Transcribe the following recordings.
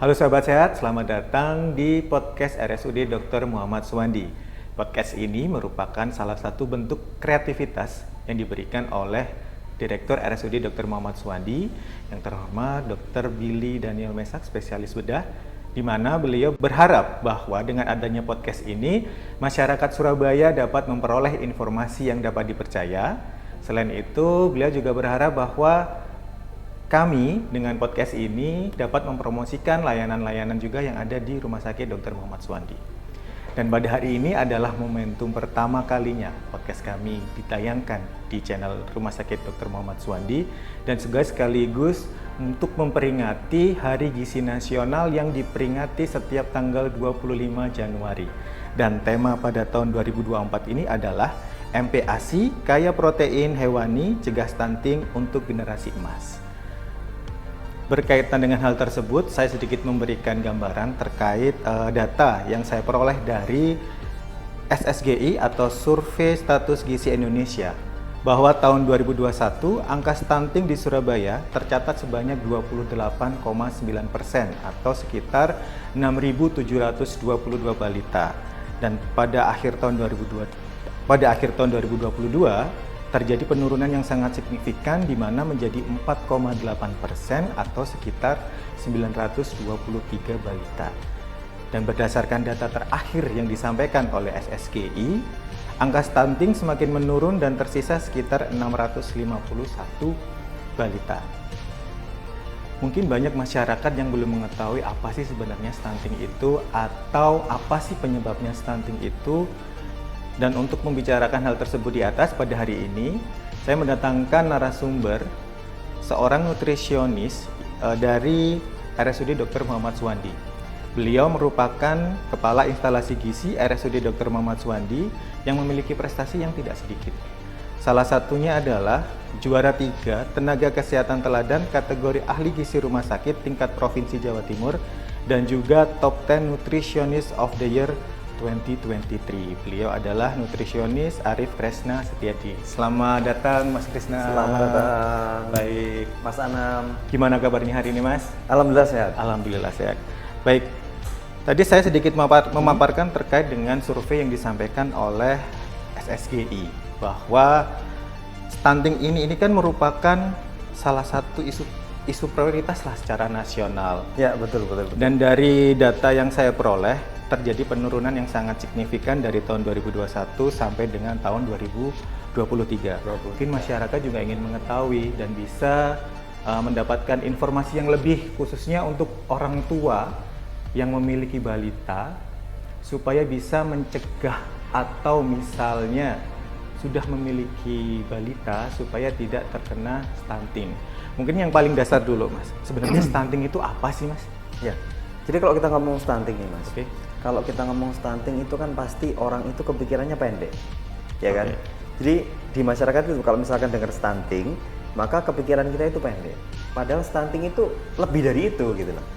Halo sahabat sehat, selamat datang di podcast RSUD Dr. Muhammad Suwandi. Podcast ini merupakan salah satu bentuk kreativitas yang diberikan oleh Direktur RSUD Dr. Muhammad Suwandi yang terhormat Dr. Billy Daniel Mesak, spesialis bedah, di mana beliau berharap bahwa dengan adanya podcast ini, masyarakat Surabaya dapat memperoleh informasi yang dapat dipercaya. Selain itu, beliau juga berharap bahwa kami dengan podcast ini dapat mempromosikan layanan-layanan juga yang ada di Rumah Sakit Dr. Muhammad Suwandi. Dan pada hari ini adalah momentum pertama kalinya podcast kami ditayangkan di channel Rumah Sakit Dr. Muhammad Suwandi dan juga sekaligus untuk memperingati Hari Gizi Nasional yang diperingati setiap tanggal 25 Januari. Dan tema pada tahun 2024 ini adalah MPASI, kaya protein hewani, cegah stunting untuk generasi emas. Berkaitan dengan hal tersebut, saya sedikit memberikan gambaran terkait data yang saya peroleh dari SSGI atau Survei Status Gizi Indonesia, bahwa tahun 2021 angka stunting di Surabaya tercatat sebanyak 28,9% atau sekitar 6.722 balita. Dan pada akhir tahun 2022 terjadi penurunan yang sangat signifikan di mana menjadi 4,8% atau sekitar 923 balita. Dan berdasarkan data terakhir yang disampaikan oleh SSGI, angka stunting semakin menurun dan tersisa sekitar 651 balita. Mungkin banyak masyarakat yang belum mengetahui apa sih sebenarnya stunting itu atau apa sih penyebabnya stunting itu. Dan untuk membicarakan hal tersebut di atas, pada hari ini saya mendatangkan narasumber seorang nutrisionis dari RSUD Dr. Muhammad Suwandi. Beliau merupakan kepala instalasi gizi RSUD Dr. Muhammad Suwandi yang memiliki prestasi yang tidak sedikit. Salah satunya adalah juara 3 tenaga kesehatan teladan kategori ahli gizi rumah sakit tingkat provinsi Jawa Timur dan juga top 10 nutritionist of the year 2023. Beliau adalah nutrisionis Arif Kresna Setiadi. Selamat datang Mas Kresna. Selamat datang. Baik. Mas Anam. Gimana kabarnya hari ini Mas? Alhamdulillah sehat. Alhamdulillah sehat. Baik. Tadi saya sedikit memaparkan terkait dengan survei yang disampaikan oleh SSGI bahwa stunting ini kan merupakan salah satu isu prioritas lah secara nasional. Ya, betul. Dan dari data yang saya peroleh terjadi penurunan yang sangat signifikan dari tahun 2021 sampai dengan tahun 2023. Mungkin masyarakat juga ingin mengetahui dan bisa mendapatkan informasi yang lebih khususnya untuk orang tua yang memiliki balita supaya bisa mencegah atau misalnya sudah memiliki balita supaya tidak terkena stunting. Mungkin yang paling dasar dulu Mas, sebenarnya stunting itu apa sih Mas? Ya, jadi kalau kita ngomong stunting nih Mas, Oke. Kalau kita ngomong stunting itu kan pasti orang itu kepikirannya pendek, ya kan? Jadi di masyarakat itu kalau misalkan dengar stunting, maka kepikiran kita itu pendek. Padahal stunting itu lebih dari itu gitu loh.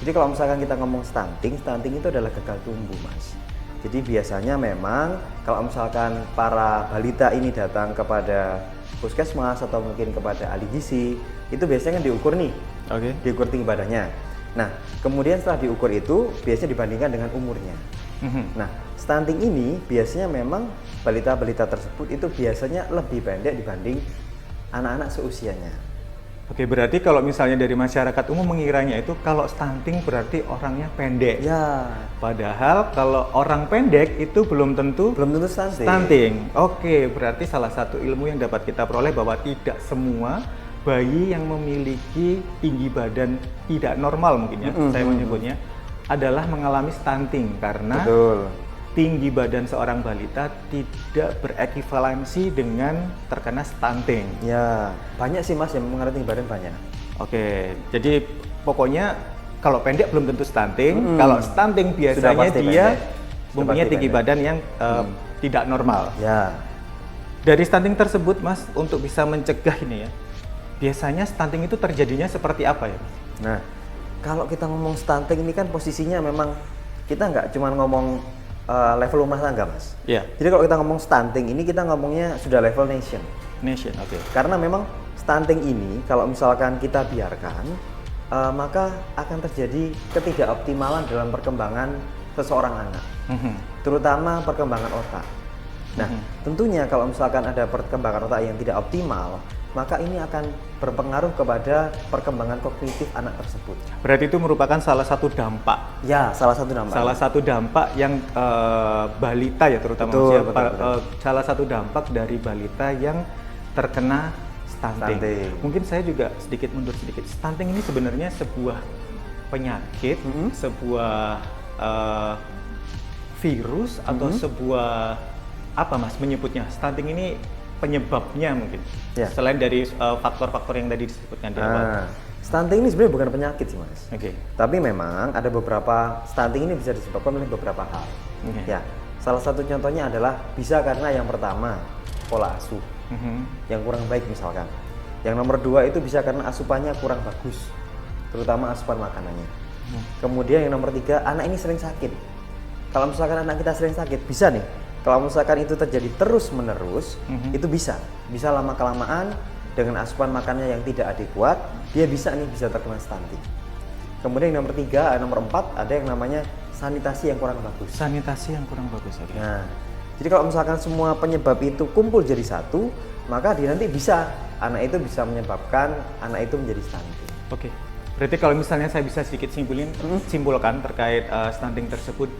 Jadi kalau misalkan kita ngomong stunting itu adalah gagal tumbuh Mas. Jadi biasanya memang kalau misalkan para balita ini datang kepada puskesmas atau mungkin kepada ahli gizi, itu biasanya kan diukur nih, diukur tinggi badannya. Nah, kemudian setelah diukur itu biasanya dibandingkan dengan umurnya. Nah, stunting ini biasanya memang balita-balita tersebut itu biasanya lebih pendek dibanding anak-anak seusianya. Oke, berarti kalau misalnya dari masyarakat umum mengiranya itu kalau stunting berarti orangnya pendek. Ya. Padahal kalau orang pendek itu belum tentu stunting. Oke, berarti salah satu ilmu yang dapat kita peroleh bahwa tidak semua bayi yang memiliki tinggi badan tidak normal mungkin ya, saya menyebutnya adalah mengalami stunting karena tinggi badan seorang balita tidak berekivalensi dengan terkena stunting. Ya, banyak sih Mas yang mengalami tinggi badan banyak. Oke, jadi pokoknya kalau pendek belum tentu stunting, kalau stunting biasanya dia mempunyai tinggi badan yang tidak normal. Ya. Dari stunting tersebut Mas, untuk bisa mencegah ini ya, biasanya stunting itu terjadinya seperti apa ya? Nah, kalau kita ngomong stunting ini kan posisinya memang kita nggak cuma ngomong level rumah tangga Mas. Iya. Jadi kalau kita ngomong stunting ini kita ngomongnya sudah level nation. Nation, oke. Karena memang stunting ini kalau misalkan kita biarkan maka akan terjadi ketidakoptimalan dalam perkembangan seseorang anak, terutama perkembangan otak. Nah, tentunya kalau misalkan ada perkembangan otak yang tidak optimal, maka ini akan berpengaruh kepada perkembangan kognitif anak tersebut. Berarti itu merupakan salah satu dampak. Ya, salah satu dampak. Salah satu dampak yang balita ya terutama Betul, usia, betul. salah satu dampak dari balita yang terkena stunting. Mungkin saya juga sedikit mundur sedikit. Stunting ini sebenarnya sebuah penyakit, sebuah virus atau sebuah apa Mas menyebutnya? Stunting ini penyebabnya mungkin. Ya. Selain dari faktor-faktor yang tadi disebutkan di awal. Stunting ini sebenarnya bukan penyakit sih Mas. Oke. Tapi memang ada beberapa stunting ini bisa disebabkan oleh beberapa hal. Oke. Ya, salah satu contohnya adalah bisa karena yang pertama pola asuh yang kurang baik misalkan. Yang nomor 2 itu bisa karena asupannya kurang bagus, terutama asupan makanannya. Kemudian yang nomor 3, anak ini sering sakit. Kalau misalkan anak kita sering sakit, bisa nih. Kalau misalkan itu terjadi terus menerus, itu bisa lama kelamaan dengan asupan makannya yang tidak adekuat, dia bisa terkena stunting. Kemudian yang nomor 3, nomor 4 ada yang namanya sanitasi yang kurang bagus. Sanitasi yang kurang bagus. Okay. Nah, jadi kalau misalkan semua penyebab itu kumpul jadi satu, maka nanti anak itu bisa menyebabkan anak itu menjadi stunting. Oke. Berarti kalau misalnya saya bisa sedikit simpulkan terkait stunting tersebut,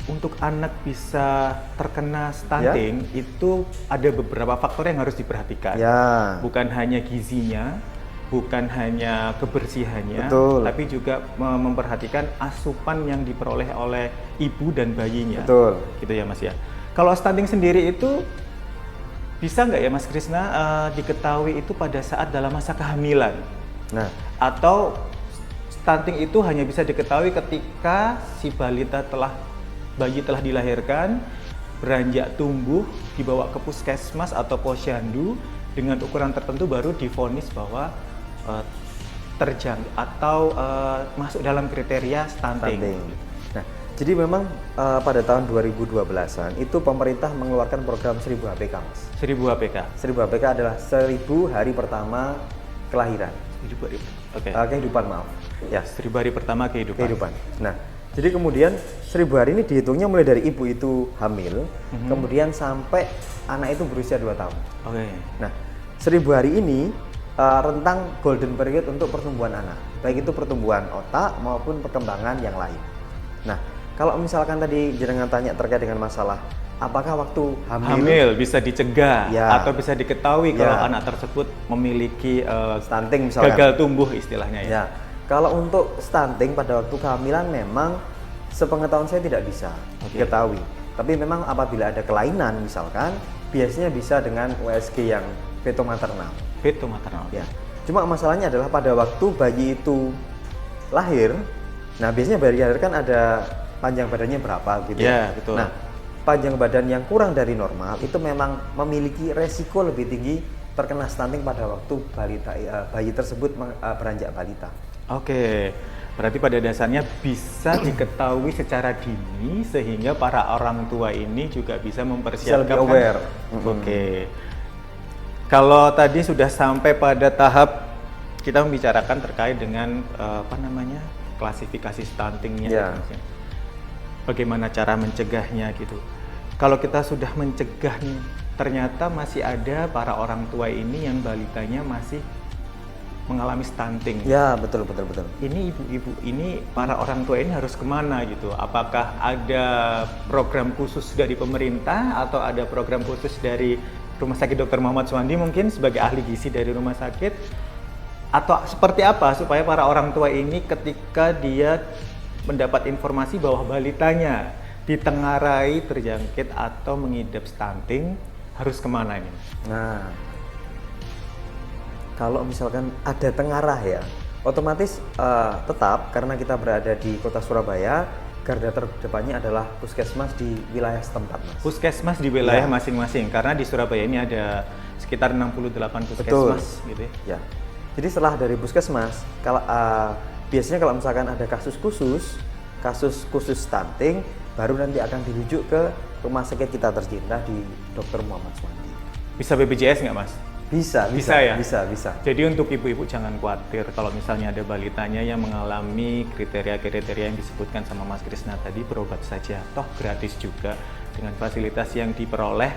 untuk anak bisa terkena stunting itu ada beberapa faktor yang harus diperhatikan. Ya. Bukan hanya gizinya, bukan hanya kebersihannya, Betul. tapi juga memperhatikan asupan yang diperoleh oleh ibu dan bayinya. Betul. Gitu ya Mas ya. Kalau stunting sendiri itu bisa nggak ya Mas Krisna diketahui itu pada saat dalam masa kehamilan? Nah, Atau stunting itu hanya bisa diketahui ketika si bayi telah dilahirkan, beranjak tumbuh, dibawa ke puskesmas atau posyandu dengan ukuran tertentu baru divonis bahwa terjangkit atau masuk dalam kriteria stunting. Nah, jadi memang pada tahun 2012-an itu pemerintah mengeluarkan program 1000 HPK, Mas. 1000 HPK. 1000 HPK adalah 1000 hari pertama kelahiran. Kehidupan, maaf. Ya, 1000 hari pertama kehidupan. Nah, jadi kemudian 1000 hari ini dihitungnya mulai dari ibu itu hamil, kemudian sampai anak itu berusia 2 tahun. Oke. Nah, 1000 hari ini rentang golden period untuk pertumbuhan anak, baik itu pertumbuhan otak maupun perkembangan yang lain. Nah, kalau misalkan tadi jenengan tanya terkait dengan masalah apakah waktu hamil bisa dicegah atau bisa diketahui kalau anak tersebut memiliki stunting misalkan, gagal tumbuh istilahnya ya. Kalau untuk stunting pada waktu kehamilan memang sepengetahuan saya tidak bisa diketahui. Tapi memang apabila ada kelainan misalkan, biasanya bisa dengan USG yang feto maternal. Feto maternal. Ya. Cuma masalahnya adalah pada waktu bayi itu lahir, nah biasanya bayi lahir kan ada panjang badannya berapa gitu. Ya, betul. Nah, panjang badan yang kurang dari normal itu memang memiliki resiko lebih tinggi terkena stunting pada waktu bayi tersebut beranjak balita. Oke, berarti pada dasarnya bisa diketahui secara dini sehingga para orang tua ini juga bisa mempersiapkan. Bisa lebih aware. Oke. Kalau tadi sudah sampai pada tahap kita membicarakan terkait dengan klasifikasi stuntingnya, bagaimana cara mencegahnya gitu. Kalau kita sudah mencegah nih, ternyata masih ada para orang tua ini yang balitanya masih mengalami stunting. Ya, betul. Ini ibu-ibu ini, para orang tua ini harus kemana gitu? Apakah ada program khusus dari pemerintah atau ada program khusus dari Rumah Sakit Dr. Muhammad Suwandi mungkin sebagai ahli gizi dari rumah sakit? Atau seperti apa supaya para orang tua ini ketika dia mendapat informasi bahwa balitanya ditengarai terjangkit atau mengidap stunting harus kemana ini? Nah, kalau misalkan ada tengarah ya, otomatis tetap karena kita berada di kota Surabaya, garda terdepannya adalah puskesmas di wilayah setempat, Mas. Puskesmas di wilayah masing-masing, karena di Surabaya ini ada sekitar 68 puskesmas. Gitu ya. Ya. Jadi setelah dari puskesmas, kalau biasanya kalau misalkan ada kasus khusus stunting, baru nanti akan dirujuk ke rumah sakit kita tercinta di Dr. Muhammad Suwandi. Bisa BPJS nggak, Mas? Bisa ya? Bisa. Jadi untuk ibu-ibu jangan khawatir kalau misalnya ada balitanya yang mengalami kriteria-kriteria yang disebutkan sama Mas Krisna tadi, berobat saja. Toh gratis juga dengan fasilitas yang diperoleh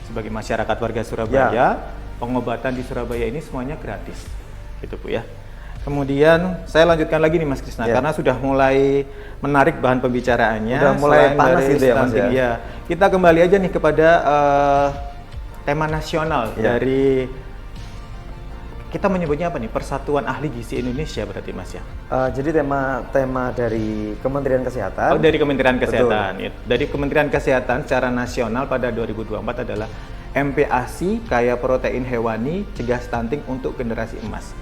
sebagai masyarakat warga Surabaya. Ya. Pengobatan di Surabaya ini semuanya gratis. Gitu Bu ya. Kemudian saya lanjutkan lagi nih Mas Krisna, karena sudah mulai menarik bahan pembicaraannya. Udah mulai panas gitu ya Mas stunting, ya. Kita kembali aja nih kepada tema nasional dari, kita menyebutnya apa nih, Persatuan Ahli Gizi Indonesia berarti Mas ya? Jadi tema dari Kementerian Kesehatan. Oh, dari Kementerian Kesehatan. Betul. Ya. Dari Kementerian Kesehatan secara nasional pada 2024 adalah MPASI, kaya protein hewani, cegah stunting untuk generasi emas.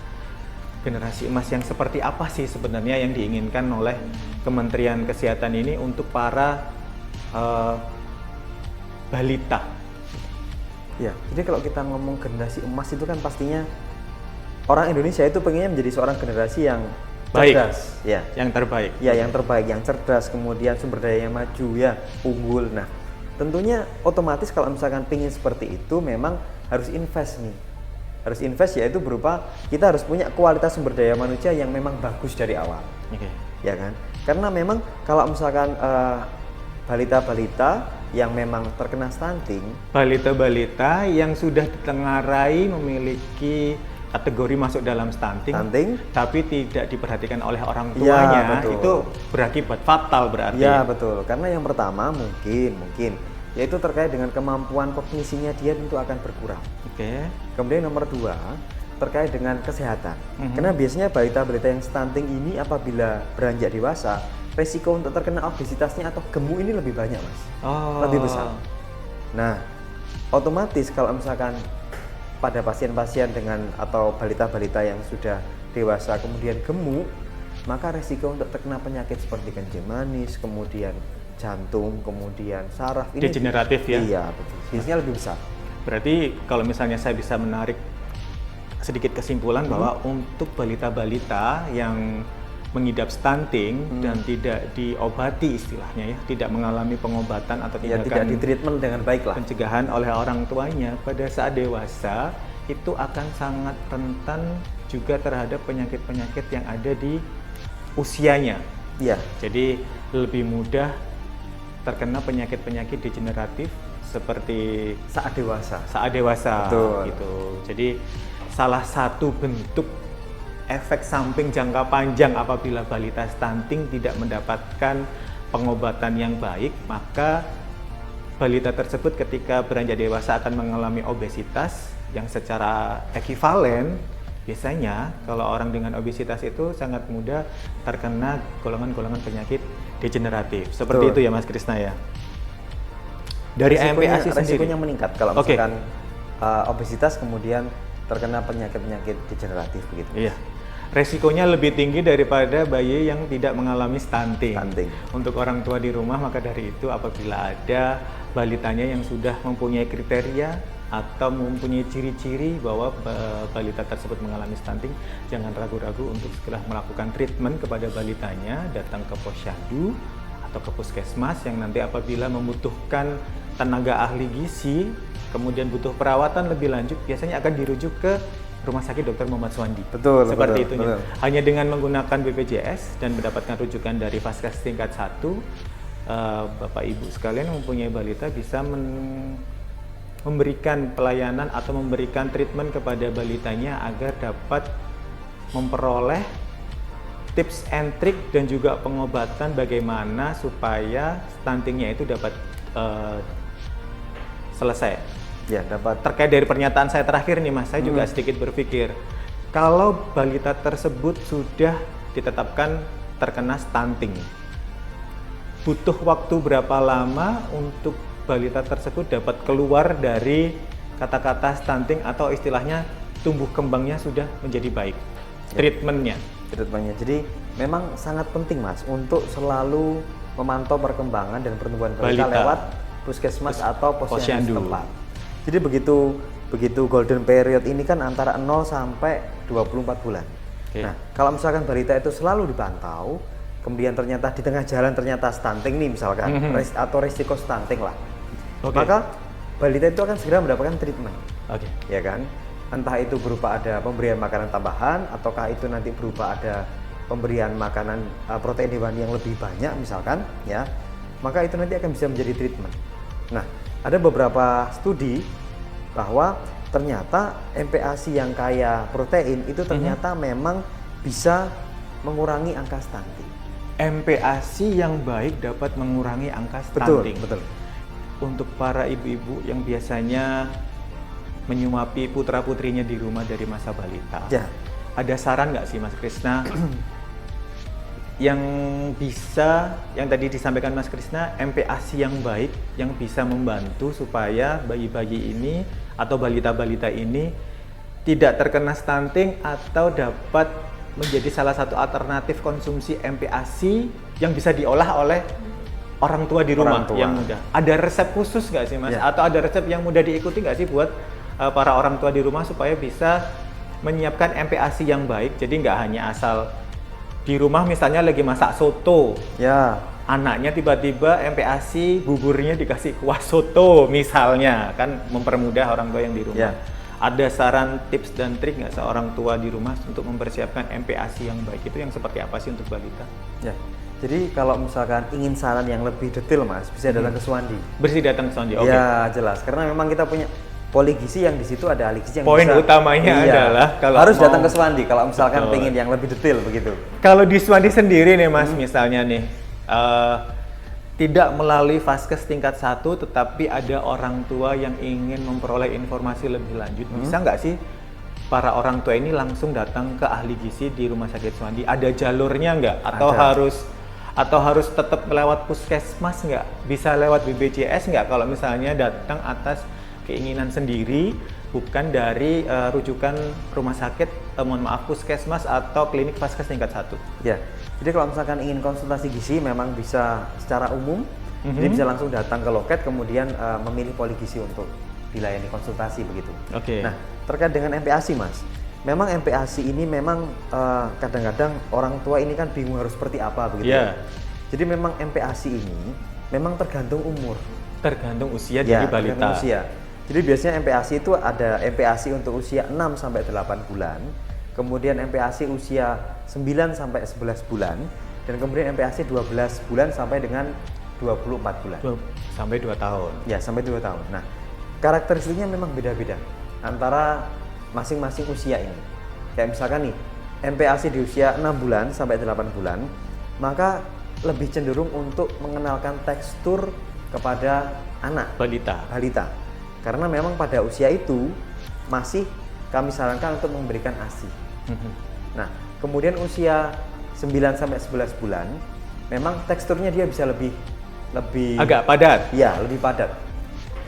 Generasi emas yang seperti apa sih sebenarnya yang diinginkan oleh Kementerian Kesehatan ini untuk para balita? Ya, jadi kalau kita ngomong generasi emas itu kan pastinya orang Indonesia itu pengennya menjadi seorang generasi yang baik, cerdas, ya. Yang terbaik. Ya, yang terbaik, yang cerdas, kemudian sumber daya yang maju, ya, unggul. Nah, tentunya otomatis kalau misalkan pengen seperti itu memang harus invest nih. Harus invest, yaitu berupa kita harus punya kualitas sumber daya manusia yang memang bagus dari awal. Oke. Ya kan? Karena memang kalau misalkan balita-balita yang memang terkena stunting, balita-balita yang sudah ditengarai memiliki kategori masuk dalam stunting, tapi tidak diperhatikan oleh orang tuanya, itu berakibat fatal berarti. Ya betul, karena yang pertama mungkin yaitu terkait dengan kemampuan kognisinya dia tentu akan berkurang. Oke. Kemudian nomor 2 terkait dengan kesehatan. Karena biasanya balita-balita yang stunting ini apabila beranjak dewasa, resiko untuk terkena obesitasnya atau gemuk ini lebih banyak Mas, lebih besar. Nah, otomatis kalau misalkan pada pasien-pasien dengan atau balita-balita yang sudah dewasa kemudian gemuk, maka resiko untuk terkena penyakit seperti kencing manis, kemudian jantung, kemudian saraf ini degeneratif ya? Iya betul, biasanya lebih besar. Berarti kalau misalnya saya bisa menarik sedikit kesimpulan bahwa untuk balita-balita yang mengidap stunting dan tidak diobati istilahnya ya, tidak mengalami pengobatan atau tidak ditreatment dengan baik lah, pencegahan oleh orang tuanya pada saat dewasa, itu akan sangat rentan juga terhadap penyakit-penyakit yang ada di usianya. Iya. Jadi lebih mudah terkena penyakit-penyakit degeneratif seperti saat dewasa. Betul. Gitu. Jadi salah satu bentuk efek samping jangka panjang apabila balita stunting tidak mendapatkan pengobatan yang baik, maka balita tersebut ketika beranjak dewasa akan mengalami obesitas yang secara ekivalen. Biasanya kalau orang dengan obesitas itu sangat mudah terkena golongan-golongan penyakit degeneratif. Seperti itu ya Mas Krisna ya. Dari MPASI sendiri resikonya meningkat kalau misalkan obesitas kemudian terkena penyakit-penyakit degeneratif begitu. Iya. Resikonya lebih tinggi daripada bayi yang tidak mengalami stunting. Untuk orang tua di rumah, maka dari itu apabila ada balitanya yang sudah mempunyai kriteria atau mempunyai ciri-ciri bahwa balita tersebut mengalami stunting, jangan ragu-ragu untuk segera melakukan treatment kepada balitanya, datang ke posyandu atau ke puskesmas yang nanti apabila membutuhkan tenaga ahli gizi, kemudian butuh perawatan lebih lanjut, biasanya akan dirujuk ke Rumah Sakit Dr. Muhammad Suwandi. Seperti itu. Hanya dengan menggunakan BPJS dan mendapatkan rujukan dari Vaskes tingkat 1, Bapak Ibu sekalian mempunyai balita bisa memberikan pelayanan atau memberikan treatment kepada balitanya agar dapat memperoleh tips and trick dan juga pengobatan bagaimana supaya stuntingnya itu dapat selesai. Ya, dapat. Terkait dari pernyataan saya terakhir nih Mas, saya juga sedikit berpikir, kalau balita tersebut sudah ditetapkan terkena stunting, butuh waktu berapa lama untuk balita tersebut dapat keluar dari kata-kata stunting atau istilahnya tumbuh kembangnya sudah menjadi baik? Treatmentnya. Jadi memang sangat penting Mas untuk selalu memantau perkembangan dan pertumbuhan balita lewat puskesmas atau posyandu setempat. Jadi begitu golden period ini kan antara 0 sampai 24 bulan. Nah, kalau misalkan balita itu selalu dipantau, kemudian ternyata di tengah jalan ternyata stunting nih misalkan, atau risiko stunting lah, maka balita itu akan segera mendapatkan treatment. Ya kan? Entah itu berupa ada pemberian makanan tambahan, ataukah itu nanti berupa ada pemberian makanan protein hewani yang lebih banyak misalkan, ya, maka itu nanti akan bisa menjadi treatment. Nah, ada beberapa studi bahwa ternyata MPASI yang kaya protein itu ternyata memang bisa mengurangi angka stunting. MPASI yang baik dapat mengurangi angka stunting. Betul. Untuk para ibu-ibu yang biasanya menyuapi putra-putrinya di rumah dari masa balita, Ya. ada saran nggak sih Mas Krisna yang tadi disampaikan Mas Krisna, MPASI yang baik yang bisa membantu supaya bayi-bayi ini atau balita-balita ini tidak terkena stunting atau dapat menjadi salah satu alternatif konsumsi MPASI yang bisa diolah oleh orang tua di rumah yang muda. Ada resep khusus nggak sih Mas? Ya. Atau ada resep yang mudah diikuti nggak sih buat para orang tua di rumah supaya bisa menyiapkan MPASI yang baik? Jadi nggak hanya asal di rumah misalnya lagi masak soto, Ya. anaknya tiba-tiba MPASI buburnya dikasih kuah soto misalnya, kan mempermudah orang tua yang di rumah. Ya. Ada saran tips dan trik nggak seorang tua di rumah untuk mempersiapkan MPASI yang baik itu yang seperti apa sih untuk balita? Ya. Jadi kalau misalkan ingin saran yang lebih detail Mas, bisa datang ke Suwandi. Bersih datang ke Sondi, oke. Ya, jelas. Karena memang kita punya poligisi yang di situ ada ahli gizi yang Poin bisa. utamanya adalah kalau harus mau- datang ke Suwandi kalau misalkan Betul. pengen yang lebih detail begitu. Kalau di Suwandi sendiri nih Mas, misalnya nih, tidak melalui Vaskes tingkat 1, tetapi ada orang tua yang ingin memperoleh informasi lebih lanjut, bisa nggak sih para orang tua ini langsung datang ke ahli gizi di Rumah Sakit Suwandi? Ada jalurnya nggak? Atau harus tetap lewat puskesmas nggak? Bisa lewat BPJS nggak kalau misalnya datang atas keinginan sendiri, bukan dari rujukan rumah sakit, mohon maaf, puskesmas atau klinik Vaskes tingkat 1? Ya. Jadi kalau misalkan ingin konsultasi gizi memang bisa secara umum. Jadi bisa langsung datang ke loket kemudian memilih poligisi untuk dilayani konsultasi begitu. Oke. Nah, terkait dengan MPASI Mas. Memang MPASI ini memang kadang-kadang orang tua ini kan bingung harus seperti apa begitu. Iya. Jadi memang MPASI ini memang tergantung umur. Tergantung usia Ya, dari balita. tergantung usia. Jadi biasanya MPASI itu ada MPASI untuk usia 6 sampai 8 bulan, kemudian MPASI usia 9 sampai 11 bulan, dan kemudian MPASI 12 bulan sampai dengan 24 bulan. Sampai 2 tahun. Ya, sampai 2 tahun. Nah, karakteristiknya memang beda-beda antara masing-masing usia ini. Kayak misalkan nih, MPASI di usia 6 bulan sampai 8 bulan, maka lebih cenderung untuk mengenalkan tekstur kepada anak Balita. Karena memang pada usia itu masih kami sarankan untuk memberikan ASI. Nah, kemudian usia 9 sampai 11 bulan memang teksturnya dia bisa lebih Agak padat. ya, lebih padat.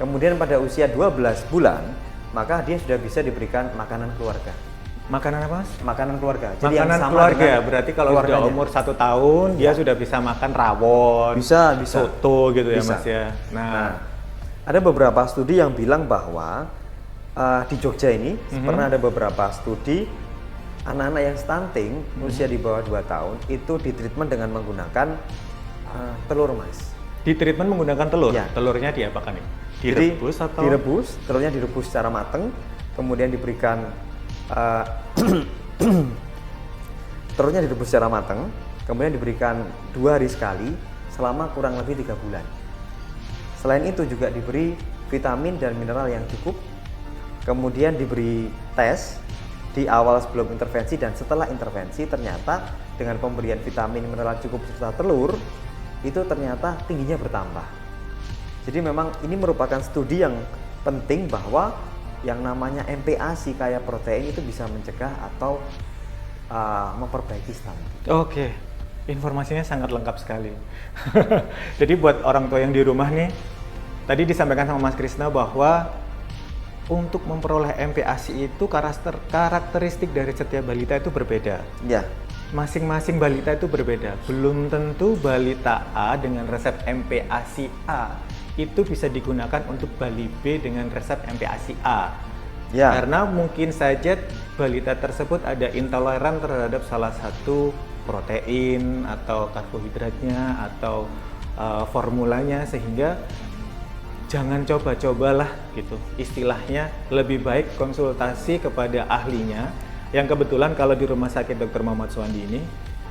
Kemudian pada usia 12 bulan maka dia sudah bisa diberikan makanan keluarga. Makanan apa Mas? Makanan keluarga. Jadi yang Makanan sama keluarga, dengan berarti kalau sudah keluarganya. umur 1 tahun dia sudah bisa makan rawon, Bisa. soto gitu ya Bisa. Mas ya. Nah, ada beberapa studi yang bilang bahwa di Jogja ini pernah ada beberapa studi anak-anak yang stunting usia di bawah 2 tahun itu ditreatment dengan menggunakan telur Mas. Di treatment menggunakan telur. Ya. Telurnya diapakan nih? Jadi, Direbus atau direbus, telurnya direbus secara matang, kemudian diberikan telurnya direbus secara matang, kemudian diberikan 2 hari sekali selama kurang lebih 3 bulan. Selain itu juga diberi vitamin dan mineral yang cukup, kemudian diberi tes di awal sebelum intervensi dan setelah intervensi. Ternyata dengan pemberian vitamin mineral cukup serta telur itu ternyata tingginya bertambah. Jadi memang ini merupakan studi yang penting bahwa yang namanya MPASI kaya protein itu bisa mencegah atau memperbaiki stunting. Oke, informasinya sangat lengkap sekali. Jadi buat orang tua yang di rumah nih, tadi disampaikan sama Mas Krisna bahwa untuk memperoleh MPASI itu karakteristik dari setiap balita itu berbeda. Ya, Masing-masing balita itu berbeda. Belum tentu balita A dengan resep MPASI A itu bisa digunakan untuk bali B dengan resep MPASI A. ya, Karena mungkin saja balita tersebut ada intoleran terhadap salah satu protein atau karbohidratnya atau formulanya, sehingga jangan coba-cobalah gitu. Istilahnya lebih baik konsultasi kepada ahlinya. Yang kebetulan kalau di Rumah Sakit Dr. Muhammad Suwandi ini,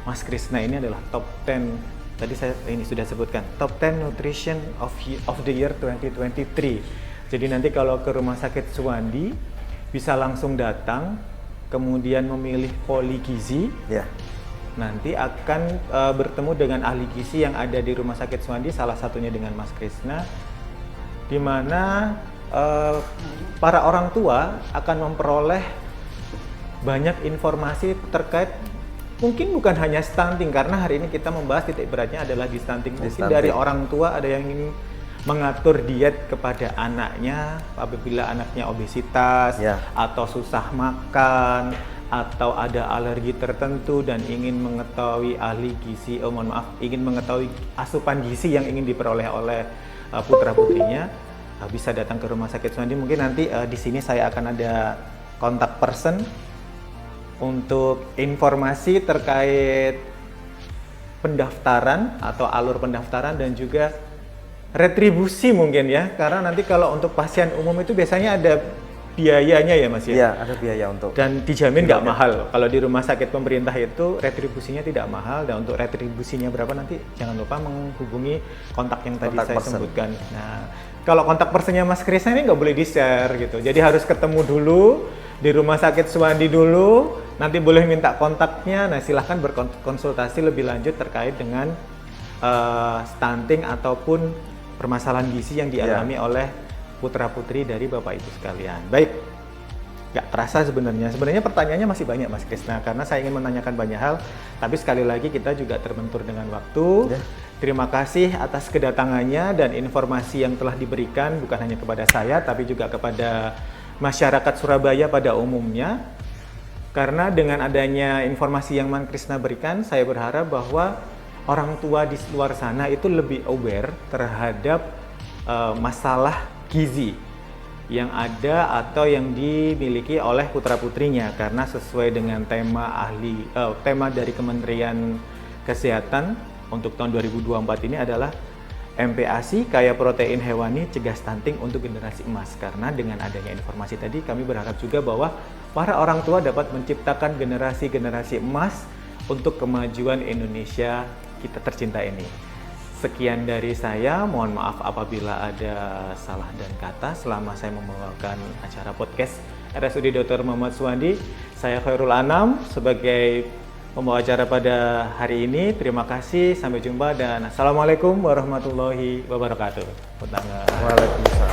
Mas Krisna ini adalah top 10, tadi saya ini sudah sebutkan, top 10 nutrition of the year 2023. Jadi nanti kalau ke Rumah Sakit Suwandi bisa langsung datang, kemudian memilih poligizi. Ya. Nanti akan bertemu dengan ahli gizi yang ada di Rumah Sakit Suwandi, salah satunya dengan Mas Krisna, di mana para orang tua akan memperoleh banyak informasi terkait mungkin bukan hanya stunting, karena hari ini kita membahas titik beratnya adalah di stunting. Mungkin dari orang tua ada yang ingin mengatur diet kepada anaknya apabila anaknya obesitas atau susah makan atau ada alergi tertentu dan ingin mengetahui ahli gizi, ingin mengetahui asupan gizi yang ingin diperoleh oleh putra-putrinya, bisa datang ke Rumah Sakit Suwandi. Mungkin nanti di sini saya akan ada kontak person untuk informasi terkait pendaftaran atau alur pendaftaran dan juga retribusi mungkin ya, karena nanti kalau untuk pasien umum itu biasanya ada biayanya ya Mas ya? Iya, ada biaya untuk. Dan dijamin nggak mahal. Kalau di rumah sakit pemerintah itu retribusinya tidak mahal, dan untuk retribusinya berapa nanti jangan lupa menghubungi kontak yang tadi saya sebutkan. Nah, kalau kontak personnya Mas Krisna ini nggak boleh di-share gitu. Jadi harus ketemu dulu di Rumah Sakit Suwandi dulu, nanti boleh minta kontaknya. Nah, silahkan berkonsultasi lebih lanjut terkait dengan stunting ataupun permasalahan gizi yang dialami oleh putra-putri dari Bapak Ibu sekalian. Baik, nggak terasa sebenarnya pertanyaannya masih banyak Mas Krisna, karena saya ingin menanyakan banyak hal, tapi sekali lagi kita juga terbentur dengan waktu. Terima kasih atas kedatangannya dan informasi yang telah diberikan, bukan hanya kepada saya, tapi juga kepada masyarakat Surabaya pada umumnya. Karena dengan adanya informasi yang Mas Krisna berikan, saya berharap bahwa orang tua di luar sana itu lebih aware terhadap masalah gizi yang ada atau yang dimiliki oleh putra-putrinya, karena sesuai dengan tema dari Kementerian Kesehatan untuk tahun 2024 ini adalah MPASI, kaya protein hewani, cegah stunting untuk generasi emas. Karena dengan adanya informasi tadi, kami berharap juga bahwa para orang tua dapat menciptakan generasi-generasi emas untuk kemajuan Indonesia kita tercinta ini. Sekian dari saya, mohon maaf apabila ada salah dan kata selama saya membawakan acara podcast RSUD Dr. Muhammad Suwandi. Saya Khairul Anam sebagai pembawa acara pada hari ini. Terima kasih, sampai jumpa dan assalamualaikum warahmatullahi wabarakatuh. Waalaikumsalam.